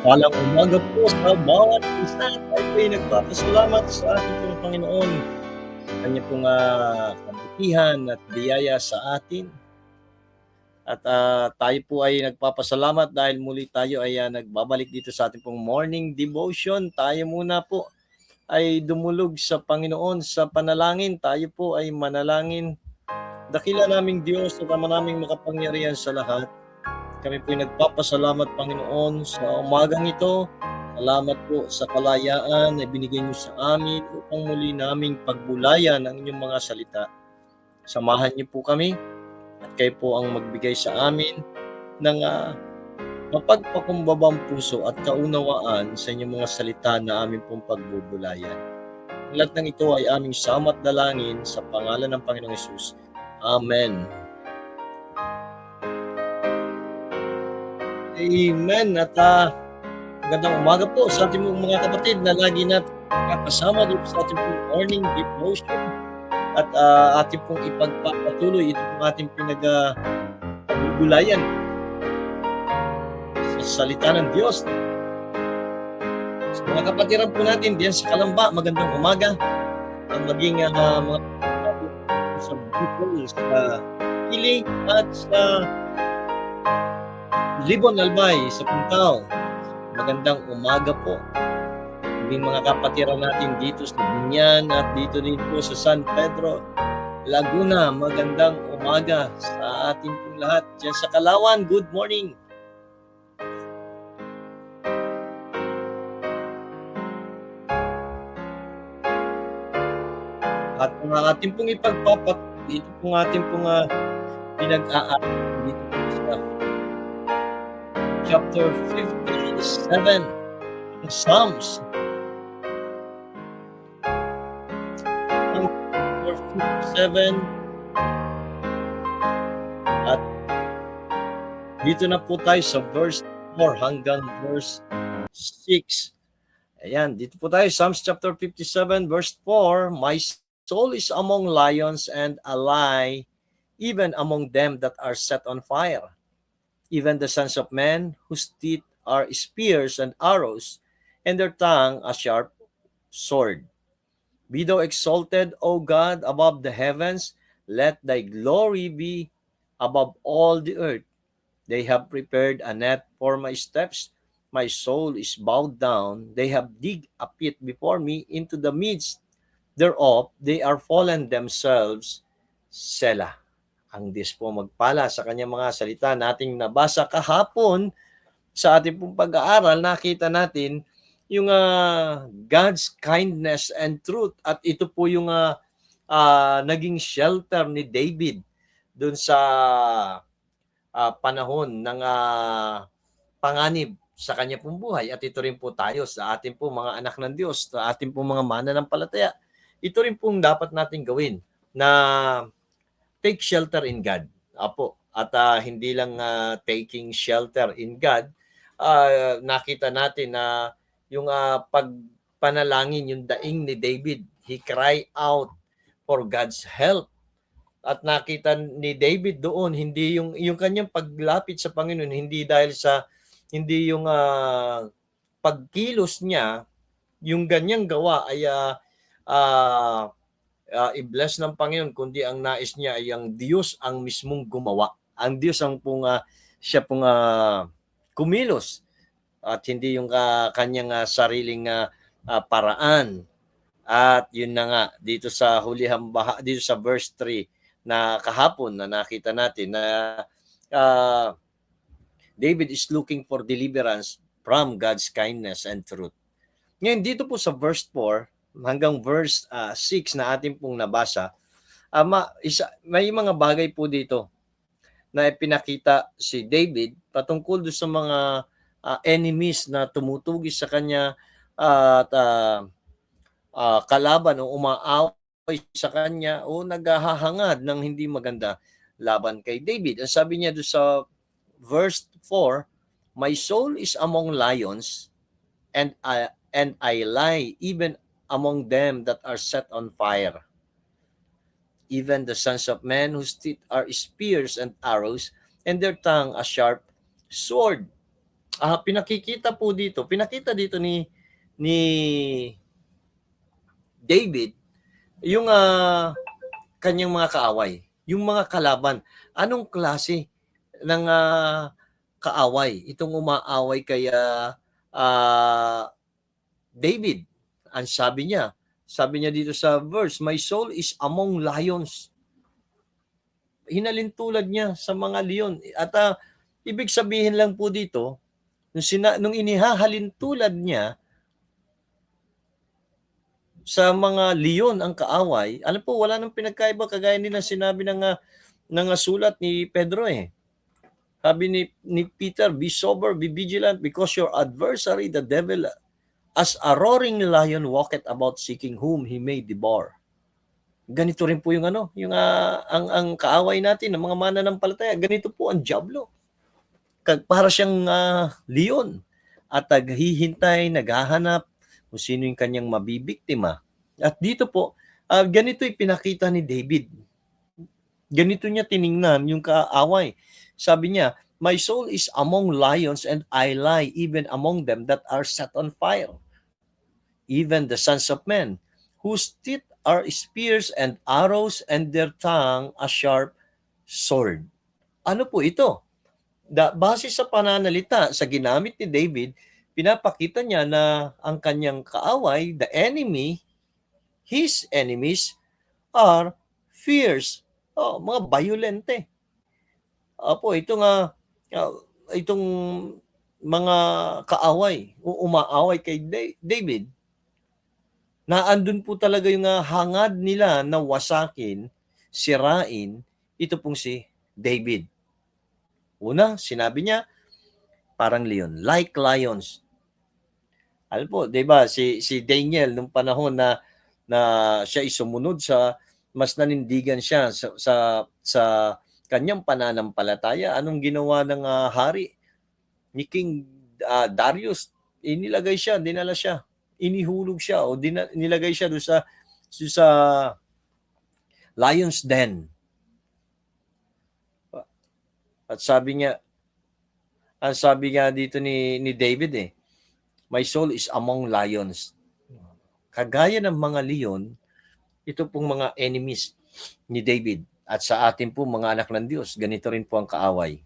Palang umaga po sa bawat isa. Tayo po'y nagpapasalamat sa ating pong Panginoon. Kanya pong kabutihan at biyaya sa atin. At tayo po ay nagpapasalamat dahil muli tayo ay nagbabalik dito sa ating pong morning devotion. Tayo muna po ay dumulog sa Panginoon sa panalangin. Tayo po ay manalangin. Dakila naming Diyos at Ama naming makapangyarihan sa lahat. Kami po ay nagpapasalamat, Panginoon, sa umagang ito. Salamat po sa kalayaan na binigay niyo sa amin upang muli naming pagbulayan ang inyong mga salita. Samahan niyo po kami at kayo po ang magbigay sa amin ng mapagpakumbabang puso at kaunawaan sa inyong mga salita na aming pong pagbubulayan. Ang lahat ng ito ay aming samat dalangin sa pangalan ng Panginoong Hesus. Amen. Amen. At magandang umaga po sa ating mga kapatid na lagi natin kasama dito sa ating morning devotion at ating pong ipagpapatuloy ito pong ating pinagbubulayan sa salita ng Diyos. Sa mga kapatiran po natin diyan sa Kalamba, magandang umaga. Ang maging mga sa Bicol, sa Pili at sa Libon Albay sa Puntao. Magandang umaga po. Maging mga kapatiran natin dito sa Binyan at dito din po sa San Pedro, Laguna. Magandang umaga sa ating pong lahat. Diyan sa Kalawan, good morning. At ang ating pong ipagpapatuloy, ito pong ating pong pinag-aaral dito po sa chapter 57 ng Psalms. Ang chapter 57 at dito na po tayo sa verse 4 hanggang verse 6. Ayan, dito po tayo, Psalms chapter 57 verse 4, My soul is among lions and a lie, even among them that are set on fire. Even the sons of men, whose teeth are spears and arrows, and their tongue a sharp sword. Be thou exalted, O God, above the heavens, let thy glory be above all the earth. They have prepared a net for my steps, my soul is bowed down. They have digged a pit before me, into the midst thereof they are fallen themselves. Selah. Ang Diyos po magpala sa kanyang mga salita nating nabasa kahapon sa ating pong pag-aaral. Nakita natin yung God's kindness and truth, at ito po yung naging shelter ni David doon sa panahon ng panganib sa kanya pong buhay. At ito rin po tayo sa ating po mga anak ng Diyos, sa ating po mga mananampalataya. Ito rin pong dapat natin gawin na take shelter in God. Apo. At hindi lang taking shelter in God, nakita natin na yung pagpanalangin, yung daing ni David, he cried out for God's help. At nakita ni David doon, hindi yung kanyang paglapit sa Panginoon, hindi dahil sa, hindi yung pagkilos niya, yung ganyang gawa ay i-bless ng Panginoon, kundi ang nais niya ay ang Diyos ang mismong gumawa. Ang Diyos ang siya pong kumilos at hindi yung kanyang sariling paraan. At yun na nga, dito sa hulihang dito sa verse 3 na kahapon na nakita natin na David is looking for deliverance from God's kindness and truth. Ngayon dito po sa verse 4 hanggang verse 6 na ating pong nabasa, may mga bagay po dito na ipinakita si David patungkol doon sa mga enemies na tumutugis sa kanya at kalaban o umaaway sa kanya o naghahangad ng hindi maganda laban kay David. Ang sabi niya doon sa verse 4, My soul is among lions and I lie even among them that are set on fire. Even the sons of men whose teeth are spears and arrows, and their tongue a sharp sword. pinakita dito ni David yung kanyang mga kaaway, yung mga kalaban. Anong klase ng kaaway itong umaaway kay David? Ang sabi niya dito sa verse, "My soul is among lions." Hinalintulad niya sa mga leon. At ibig sabihin lang po dito, nung inihahalintulad niya sa mga leon ang kaaway, alam po, wala nang pinagkaiba, kagaya din ng sinabi ng sulat ni Pedro eh. Sabi ni Peter, "Be sober, be vigilant, because your adversary, the devil, as a roaring lion, walketh about seeking whom he may devour." Ganito rin po yung ang kaaway natin, ng mga mananampalataya. Ganito po ang diablo. Para siyang leon at naghihintay, naghahanap kung sino yung kanyang mabibiktima. At dito po, ganito yung pinakita ni David. Ganito niya tiningnan yung kaaway. Sabi niya, "My soul is among lions, and I lie even among them that are set on fire. Even the sons of men, whose teeth are spears and arrows, and their tongue a sharp sword." Ano po ito? Base sa pananalita, sa ginamit ni David, pinapakita niya na ang kanyang kaaway, the enemy, his enemies, are fierce. Mga violente. Itong mga kaaway, umaaway kay David, naandun po talaga yung hangad nila na wasakin, sirain, ito pong si David. Una, sinabi niya, parang leon, like lions. Alam po, 'di ba, si Daniel nung panahon na siya ay sumunod mas nanindigan siya sa kanyang pananampalataya, anong ginawa ng hari ni King Darius? Dinala siya, inihulog siya, o nilagay siya doon sa lion's den. At sabi nga dito ni David "My soul is among lions." Kagaya ng mga leon, ito pong mga enemies ni David. At sa atin po, mga anak ng Diyos, ganito rin po ang kaaway.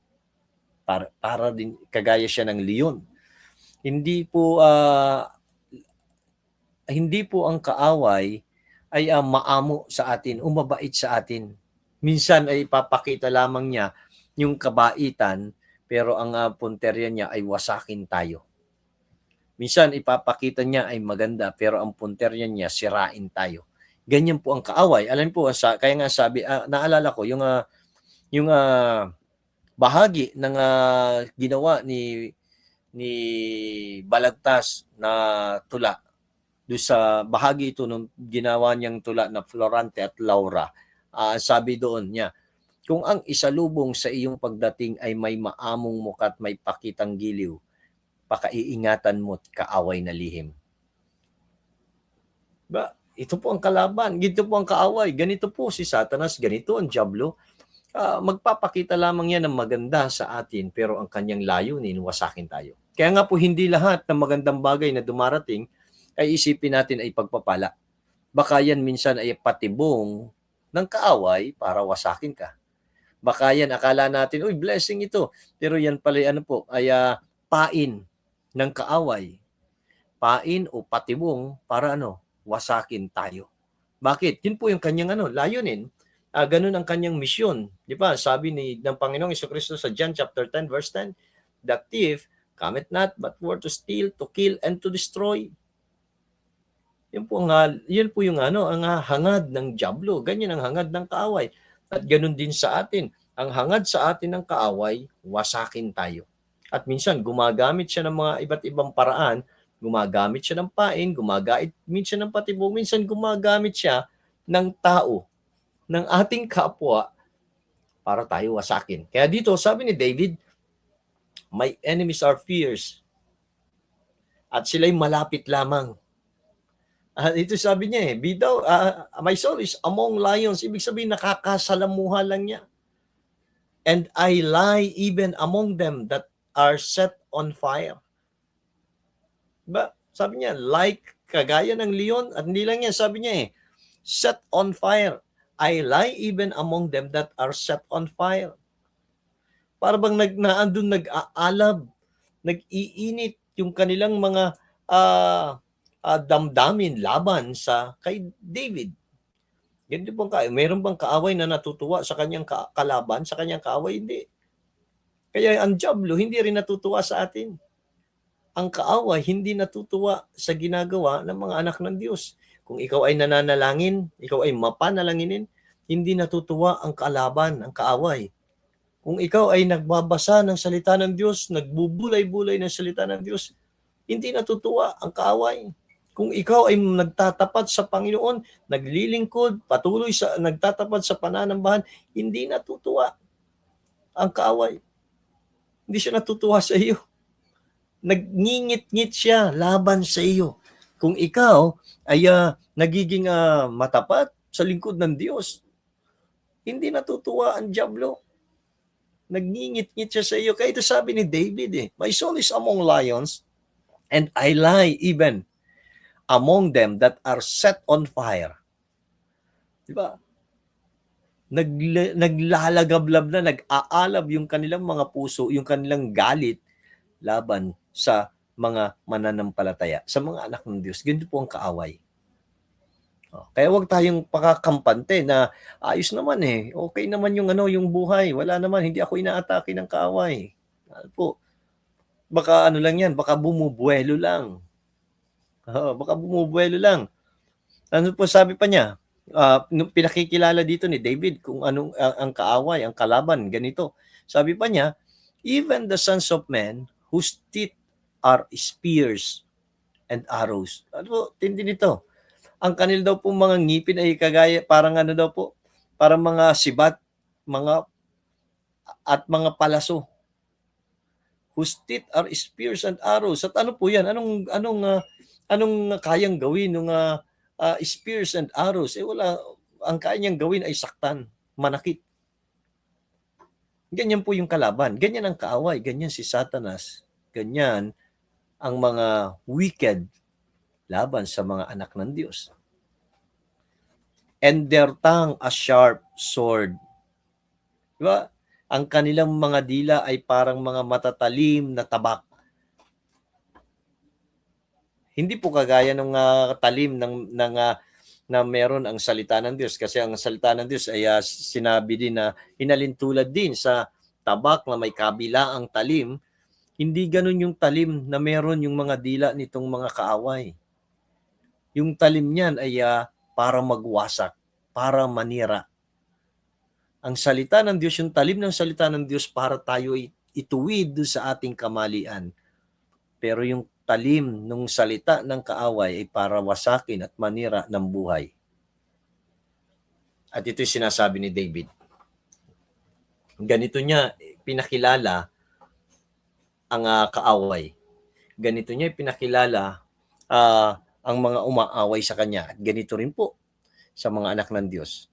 Para din kagaya siya ng leon. Hindi po ang kaaway ay maamo sa atin, mabait sa atin. Minsan ay ipapakita lamang niya yung kabaitan, pero ang punterya niya ay wasakin tayo. Minsan ipapakita niya ay maganda, pero ang punterya niya sirain tayo. Ganyan po ang kaaway. Alam po, kaya nga sabi, naalala ko yung bahagi ng ginawa ni Balagtas na tula. Doon sa bahagi ito nung ginawa niyang tula na Florante at Laura, sabi doon niya, "Kung ang isalubong sa iyong pagdating ay may maamong muka at may pakitang giliw, pakaiingatan mo't kaaway na lihim." Ba, ito po ang kalaban, ganito po ang kaaway, ganito po si Satanas, ganito ang diablo. Magpapakita lamang yan ng maganda sa atin, pero ang kanyang layunin, wasakin tayo. Kaya nga po, hindi lahat ng magandang bagay na dumarating ay isipin natin ay pagpapala. Baka yan minsan ay patibong ng kaaway para wasakin ka. Baka yan, akala natin, uy, blessing ito. Pero yan pala, ay pain ng kaaway. Pain o patibong para wasakin tayo. Bakit? Yun po yung kanyang layunin. Ganun ang kanyang misyon. Di ba? Sabi ng Panginoong Jesucristo sa John chapter 10, verse 10, "The thief cometh not but for to steal, to kill, and to destroy." Yun po yung ang hangad ng diablo. Ganyan ang hangad ng kaaway. At ganun din sa atin. Ang hangad sa atin ng kaaway, wasakin tayo. At minsan, gumagamit siya ng mga iba't ibang paraan. Gumagamit siya ng pain, gumagamit siya ng patibong, minsan gumagamit siya ng tao, ng ating kapwa, para tayo wasakin. Kaya dito, sabi ni David, "My enemies are fierce." At sila'y malapit lamang. Ito sabi niya "My soul is among lions." Ibig sabihin, nakakasalamuha lang niya. "And I lie even among them that are set on fire. Diba? Sabi niya, like kagaya ng leon, at hindi lang yan, sabi niya set on fire. I lie even among them that are set on fire. Para bang naandun nag-aalab, nag-iinit yung kanilang mga damdamin laban sa kay David. Ganito pong meron bang kaaway na natutuwa sa kanyang kalaban, sa kanyang kaaway? Hindi. Kaya ang diablo hindi rin natutuwa sa atin. Ang kaaway hindi natutuwa sa ginagawa ng mga anak ng Diyos. Kung ikaw ay nananalangin, ikaw ay mapanalanginin, hindi natutuwa ang kalaban, ang kaaway. Kung ikaw ay nagbabasa ng salita ng Diyos, nagbubulay-bulay ng salita ng Diyos, hindi natutuwa ang kaaway. Kung ikaw ay nagtatapat sa Panginoon, naglilingkod, patuloy sa nagtatapat sa pananambahan, hindi natutuwa ang kaaway. Hindi siya natutuwa sa iyo. Nagngingit-ngit siya laban sa iyo. Kung ikaw ay nagiging matapat sa lingkod ng Diyos, hindi natutuwa ang diablo. Nagngingit-ngit siya sa iyo. Kaya ito sabi ni David my soul is among lions, and I lie even among them that are set on fire. Diba? Naglalagablab na, nag-aalab yung kanilang mga puso, yung kanilang galit laban sa mga mananampalataya, sa mga anak ng Diyos. Ganito po ang kaaway. Kaya wag tayong pakakampante na ayos naman okay naman yung yung buhay, wala naman, hindi ako inaatake ng kaaway. Ano po? Baka lang yan, baka bumubuelo lang. Baka bumubuelo lang. Ano po sabi pa niya? Nung pinakikilala dito ni David kung anong ang kaaway, ang kalaban, ganito. Sabi pa niya, even the sons of men whose teeth are spears and arrows. Ano po, tindi nito. Ang kanil daw po mga ngipin ay kagaya, parang daw po, parang mga sibat, at mga palaso. Whose teeth are spears and arrows. At ano po yan? Anong kayang gawin ng spears and arrows? Wala. Ang kaya niyang gawin ay saktan, manakit. Ganyan po yung kalaban. Ganyan ang kaaway. Ganyan si Satanas. Ganyan ang mga wicked laban sa mga anak ng Diyos. And their tongue a sharp sword. Diba? Ang kanilang mga dila ay parang mga matatalim na tabak. Hindi po kagaya ng talim na meron ang salita ng Diyos. Kasi ang salita ng Diyos ay sinabi din na hinalintulad din sa tabak na may kabilaang talim. Hindi ganun yung talim na meron yung mga dila nitong mga kaaway. Yung talim niyan ay para magwasak, para manira. Ang salita ng Diyos, yung talim ng salita ng Diyos para tayo ituwid sa ating kamalian. Pero yung talim ng salita ng kaaway ay para wasakin at manira ng buhay. At ito'y sinasabi ni David. Ganito niya pinakilala ang kaaway. Ganito niya pinakilala ang mga umaaway sa kanya. At ganito rin po sa mga anak ng Diyos.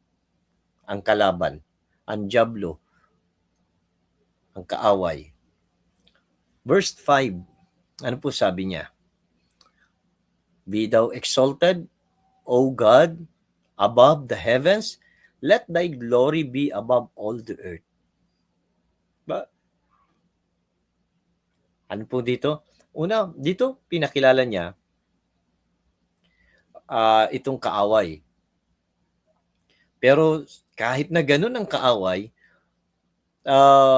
Ang kalaban, ang diablo, ang kaaway. Verse 5, ano po sabi niya? Be thou exalted, O God, above the heavens, let thy glory be above all the earth. Ba? Ano po dito? Una, dito pinakilala niya itong kaaway. Pero kahit na ganun ang kaaway,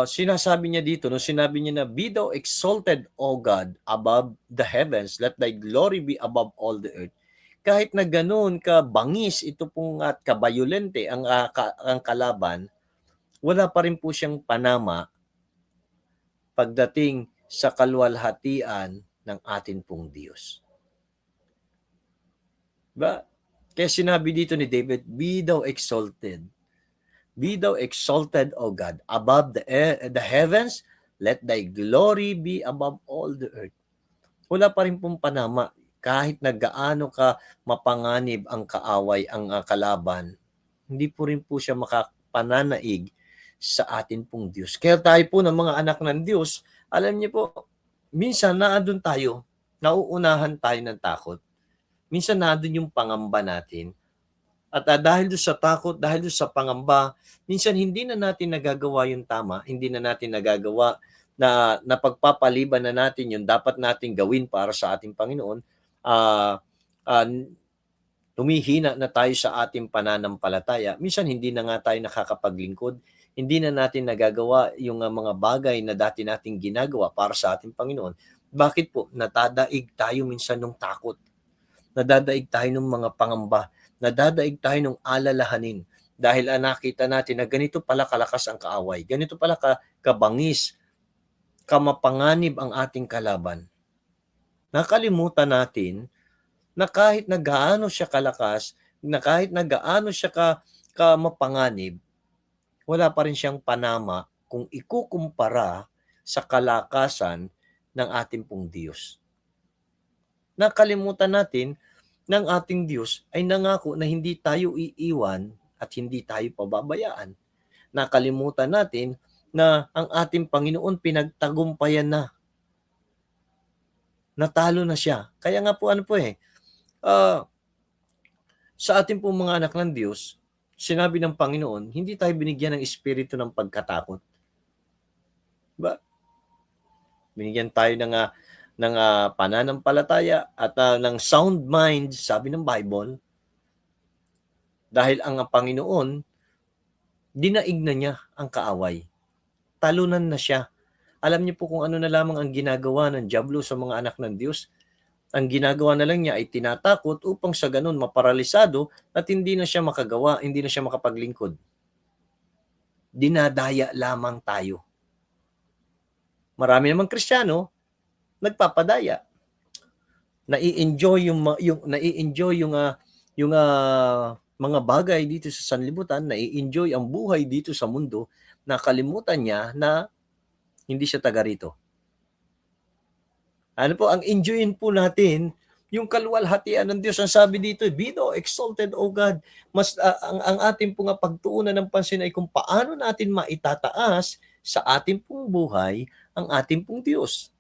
sinasabi niya dito, no, sinabi niya na, be thou exalted, O God, above the heavens, let thy glory be above all the earth. Kahit na ganun kabangis ito pong at kabayolente ang kalaban, wala pa rin po siyang panama pagdating sa kaluwalhatian ng atin pong Diyos. Ba? Kaya sinabi dito ni David, be thou exalted. Be thou exalted, O God, above the heavens, let thy glory be above all the earth. Wala pa rin pong panama. Kahit na gaano ka mapanganib ang kaaway, ang kalaban, hindi po rin po siya makapananaig sa atin pong Diyos. Kaya tayo po ng mga anak ng Diyos Alam niyo po, minsan naandun tayo, nauunahan tayo ng takot. Minsan nandun yung pangamba natin. At dahil doon sa takot, dahil doon sa pangamba, minsan hindi na natin nagagawa yung tama, hindi na natin nagagawa na napagpapaliban na natin yung dapat nating gawin para sa ating Panginoon. Ah, ah, Humihina na tayo sa ating pananampalataya. Minsan hindi na nga tayo nakakapaglingkod, hindi na natin nagagawa yung mga bagay na dati nating ginagawa para sa ating Panginoon. Bakit po? Natadaig tayo minsan ng takot. Nadadaig tayo ng mga pangamba. Nadadaig tayo ng alalahanin. Dahil nakita natin na ganito pala kalakas ang kaaway. Ganito pala kabangis, kamapanganib ang ating kalaban. Nakalimutan natin na kahit na gaano siya kalakas, na kahit na gaano siya kamapanganib, wala pa rin siyang panama kung ikukumpara sa kalakasan ng ating pong Diyos. Nakalimutan natin ng ating Diyos ay nangako na hindi tayo iiwan at hindi tayo pababayaan. Nakalimutan natin na ang ating Panginoon pinagtagumpayan na. Natalo na siya. Kaya nga po sa ating pong mga anak ng Diyos, sinabi ng Panginoon, hindi tayo binigyan ng espiritu ng pagkatakot. Diba? Binigyan tayo ng pananampalataya at ng sound mind, sabi ng Bible, dahil ang Panginoon, dinaig na niya ang kaaway. Talunan na siya. Alam niyo po kung ano na lamang ang ginagawa ng dyablo sa mga anak ng Diyos? Ang ginagawa na lang niya ay tinatakot upang sa ganun maparalisado at hindi na siya makagawa, hindi na siya makapaglingkod. Dinadaya lamang tayo. Marami namang Kristiyano nagpapadaya. Nai-enjoy yung mga bagay dito sa sanlibutan, nai-enjoy ang buhay dito sa mundo, nakalimutan niya na hindi siya taga rito. Ano po, ang enjoyin po natin yung kaluwalhatian ng Diyos. Ang sabi dito, be thou exalted, O God. Ang ating pong pagtuunan ng pansin ay kung paano natin maitataas sa ating pong buhay ang ating pong Diyos.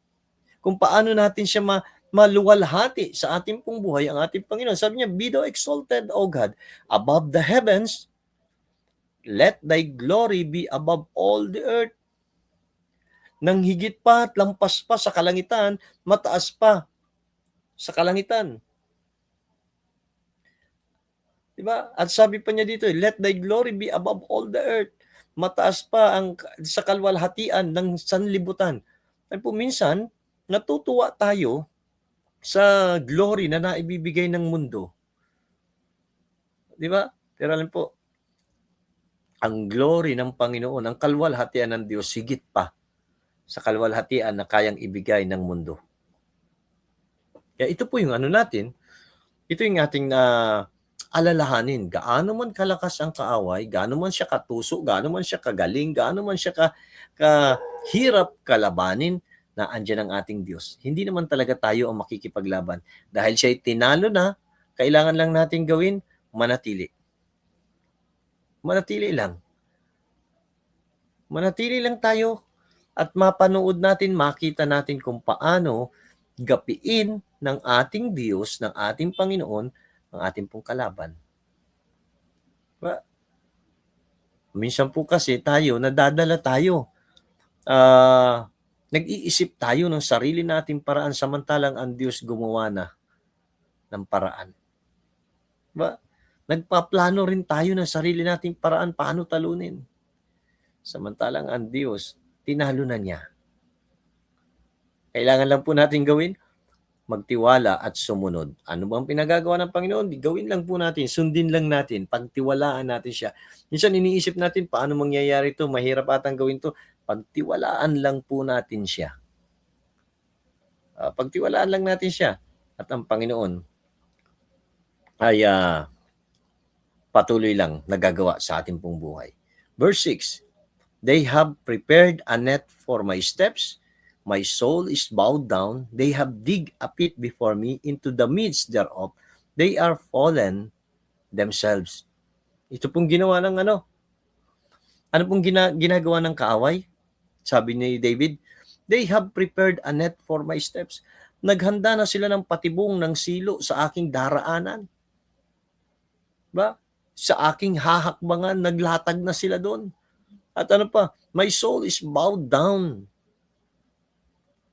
Kung paano natin siya maluwalhati sa ating pong buhay ang ating Panginoon. Sabi niya, be thou exalted, O God, above the heavens, let thy glory be above all the earth. Nang higit pa at lampas pa sa kalangitan, mataas pa sa kalangitan. Diba? At sabi pa niya dito, let thy glory be above all the earth. Mataas pa sa kalwalhatian ng sanlibutan. At po minsan, natutuwa tayo sa glory na naibibigay ng mundo. Diba? Pero alam po, ang glory ng Panginoon, ang kalwalhatian ng Diyos, higit pa sa kalwalhatian na kayang ibigay ng mundo. Kaya ito po yung natin, ito yung ating alalahanin. Gaano man kalakas ang kaaway, gaano man siya katuso, gaano man siya kagaling, gaano man siya kahirap kalabanin, na andyan ang ating Diyos. Hindi naman talaga tayo ang makikipaglaban. Dahil siya'y tinalo na, kailangan lang natin gawin, manatili. Manatili lang. Manatili lang tayo at mapanood natin, makita natin kung paano gapiin ng ating Diyos, ng ating Panginoon, ang ating pong kalaban. Diba? Minsan po kasi nadadala tayo. Nag-iisip tayo ng sarili nating paraan samantalang ang Diyos gumawa na ng paraan. Diba? Nagpaplano rin tayo ng sarili nating paraan paano talunin. Samantalang ang Diyos, tinalo na niya. Kailangan lang po natin gawin, magtiwala at sumunod. Ano bang pinagagawa ng Panginoon? Gawin lang po natin, sundin lang natin, pagtiwalaan natin siya. Minsan iniisip natin, paano mangyayari ito? Mahirap atang gawin ito. Pagtiwalaan lang po natin siya. Pagtiwalaan lang natin siya. At ang Panginoon ay patuloy lang nagagawa sa ating pong buhay. Verse 6, they have prepared a net for my steps. My soul is bowed down. They have digged a pit before me. Into the midst thereof, they are fallen themselves. Ito pong ginawa ng ano pong ginagawa ng kaaway? Sabi ni David, They have prepared a net for my steps. Naghanda na sila ng patibong ng silo sa aking daraanan. Ba? Sa aking hahakbangan, naglatag na sila doon. At ano pa, my soul is bowed down.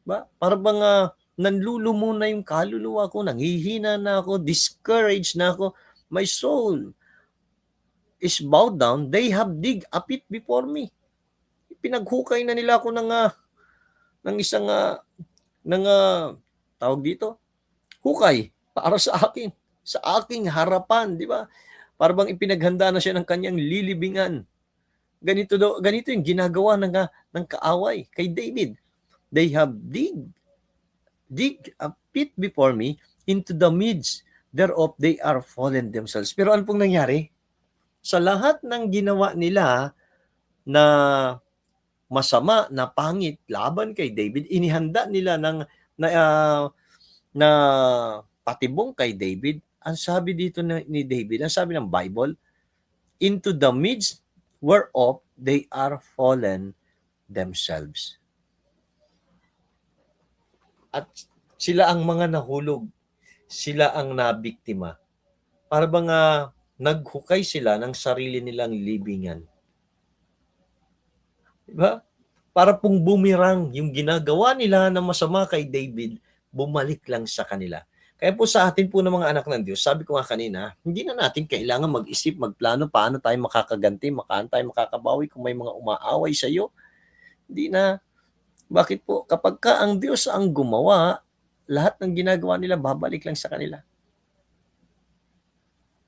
Ba? Para bang nanlulumo na yung kaluluwa ko, nanghihina na ako, discouraged na ako. My soul is bowed down. They have dig a pit before me. Pinaghukay na nila ako ng isang tawag dito, hukay para sa akin, sa aking harapan, di ba? Para bang ipinaghanda na siya ng kanyang lilibingan. Ganito yung ginagawa ng kaaway kay David. They have dig a pit before me, into the midst thereof they are fallen themselves. Pero ano pong nangyari? Sa lahat ng ginawa nila na masama, na pangit laban kay David, inihanda nila na patibong kay David. Ang sabi dito ni David, ang sabi ng Bible, into the midst whereof they are fallen themselves. At sila ang mga nahulog, sila ang nabiktima. Para bang naghukay sila ng sarili nilang libingan. Diba? Para pong bumirang yung ginagawa nila na masama kay David, bumalik lang sa kanila. Kaya po sa atin po ng mga anak ng Diyos, sabi ko nga kanina, hindi na natin kailangan mag-isip, magplano, paano tayo makakaganti, paano tayo makakabawi kung may mga umaaway sa iyo. Hindi na. Bakit po? Kapag ka ang Diyos ang gumawa, lahat ng ginagawa nila, babalik lang sa kanila.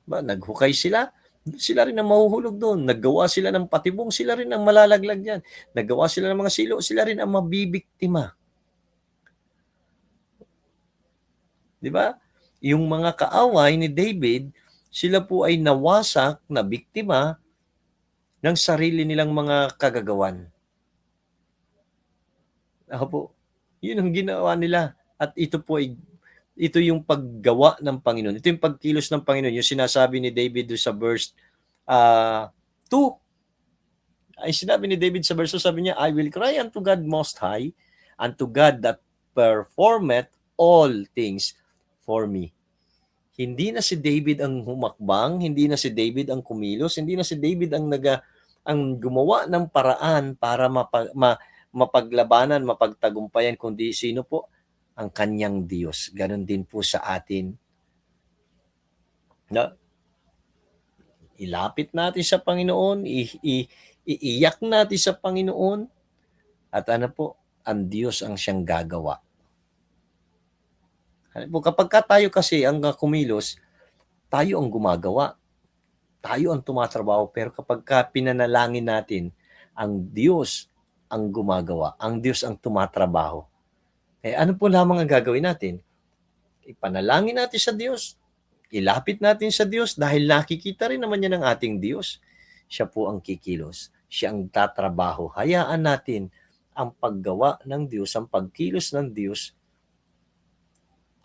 Ba, naghukay sila, sila rin ang mahuhulog doon. Naggawa sila ng patibong, sila rin ang malalaglag yan. Naggawa sila ng mga silo, sila rin ang mabibiktima. Di ba? Yung mga kaaway ni David, sila po ay nawasak na biktima ng sarili nilang mga kagagawan. Opo, yun ang ginawa nila. At ito po ay ito yung paggawa ng Panginoon. Ito yung pagkilos ng Panginoon. Yung sinasabi ni David sa verse 2. Ay sinabi ni David sa verse 2, sabi niya, I will cry unto God Most High, unto God that performeth all things for me. Hindi na si David ang humakbang, hindi na si David ang kumilos, hindi na si David ang gumawa ng paraan para mapaglabanan, mapagtagumpayan, kundi sino po? Ang kanyang Diyos. Ganon din po sa atin. Na, ilapit natin sa Panginoon, iiyak natin sa Panginoon, at ano po, ang Diyos ang siyang gagawa. Kapag tayo kasi ang kumilos, tayo ang gumagawa. Tayo ang tumatrabaho. Pero kapag pinanalangin natin, ang Diyos ang gumagawa. Ang Diyos ang tumatrabaho. Ano po lamang ang gagawin natin? Ipanalangin natin sa Diyos. Ilapit natin sa Diyos dahil nakikita rin naman niya ng ating Diyos. Siya po ang kikilos. Siya ang tatrabaho. Hayaan natin ang paggawa ng Diyos, ang pagkilos ng Diyos,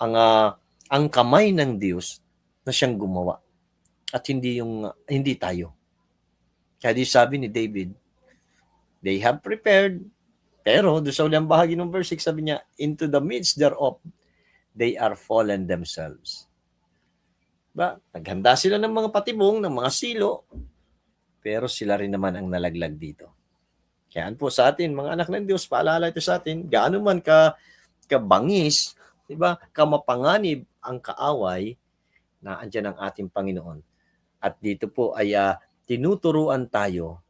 ang kamay ng Diyos na siyang gumawa at hindi tayo. Kaya di sabi ni David, they have prepared, pero doon sa ulang bahagi ng verse 6 sabi niya, into the midst thereof they are fallen themselves. Ba? Naghanda sila ng mga patibong, ng mga silo, pero sila rin naman ang nalaglag dito. Kaya po sa atin, mga anak ng Diyos, paalala ito sa atin, gaano man kabangis, diba, kamapanganib ang kaaway, na andyan ang ating Panginoon. At dito po ay tinuturuan tayo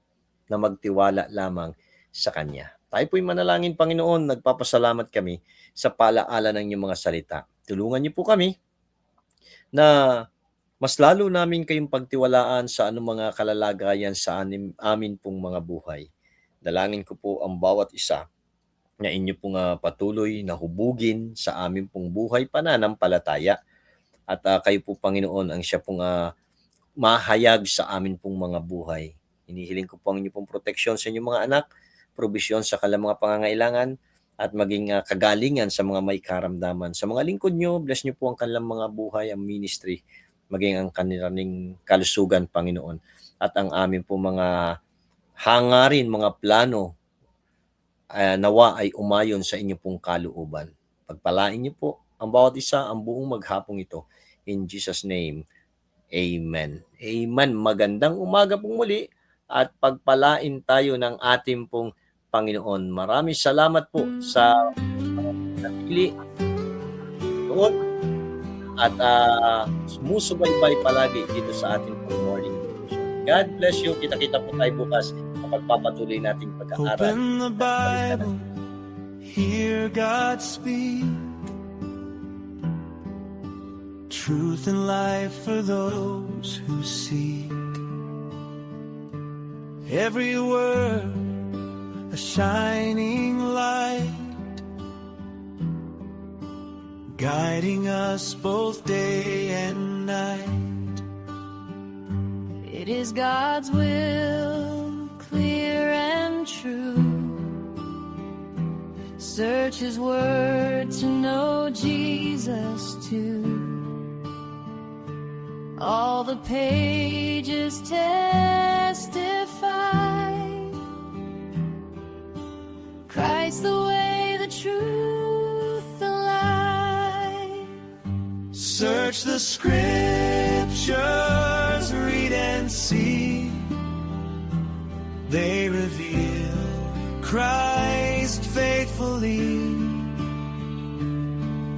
na magtiwala lamang sa Kanya. Tayo po'y manalangin, Panginoon, nagpapasalamat kami sa paalaala ng inyong mga salita. Tulungan niyo po kami na mas lalo namin kayong pagtiwalaan sa anong mga kalalagayan sa amin pong mga buhay. Dalangin ko po ang bawat isa na inyo pong patuloy na hubugin sa amin pong buhay pananampalataya. At kayo po, Panginoon, ang siya pong mahayag sa amin pong mga buhay. Hinihiling ko po ang inyong pong proteksyon sa inyong mga anak, probisyon sa kanilang mga pangangailangan, at maging kagalingan sa mga may karamdaman. Sa mga lingkod nyo, bless nyo po ang kanilang mga buhay, ang ministry, maging ang kanilang kalusugan, Panginoon. At ang amin po mga hangarin, mga plano, nawa ay umayon sa inyo pong kalooban. Pagpalain niyo po ang bawat isa, ang buong maghapong ito. In Jesus' name, Amen. Amen. Magandang umaga pong muli at pagpalain tayo ng ating pong Panginoon. Maraming salamat po sa napili doon at sumusubaybay palagi dito sa ating morning devotion. God bless you. Kita-kita po tayo bukas sa pagpapatuloy nating pag-aaral. Open the Bible, hear God speak. Truth and life for those who seek. Every word a shining light, guiding us both day and night. It is God's will, clear and true. Search His word to know Jesus too. All the pages testify, Christ the way, the truth, the light. Search the scriptures, read and see. They reveal Christ faithfully.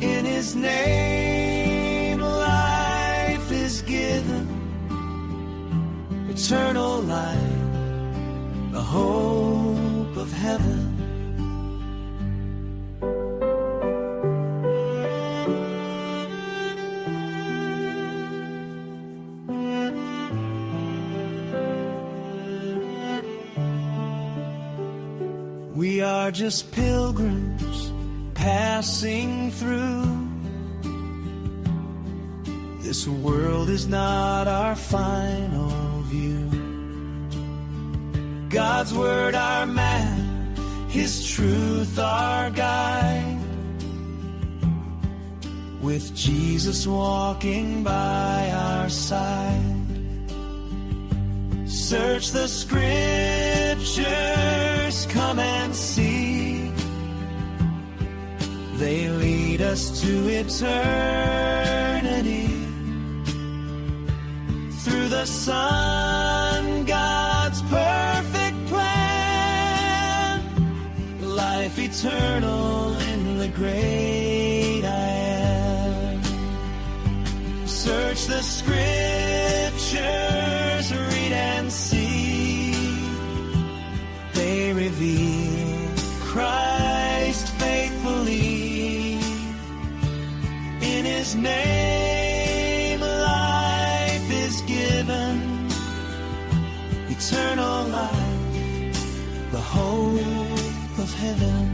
In His name life is given, eternal life, the hope of heaven. We are just pilgrims passing through. This world is not our final view. God's word our map, His truth our guide. With Jesus walking by our side. Search the scriptures, come and see. They lead us to eternity. Through the Son, God's perfect plan. Life eternal in the great I am. Search the scriptures, read and see. They reveal Christ faithfully. In His name life is given, eternal life, the hope of heaven.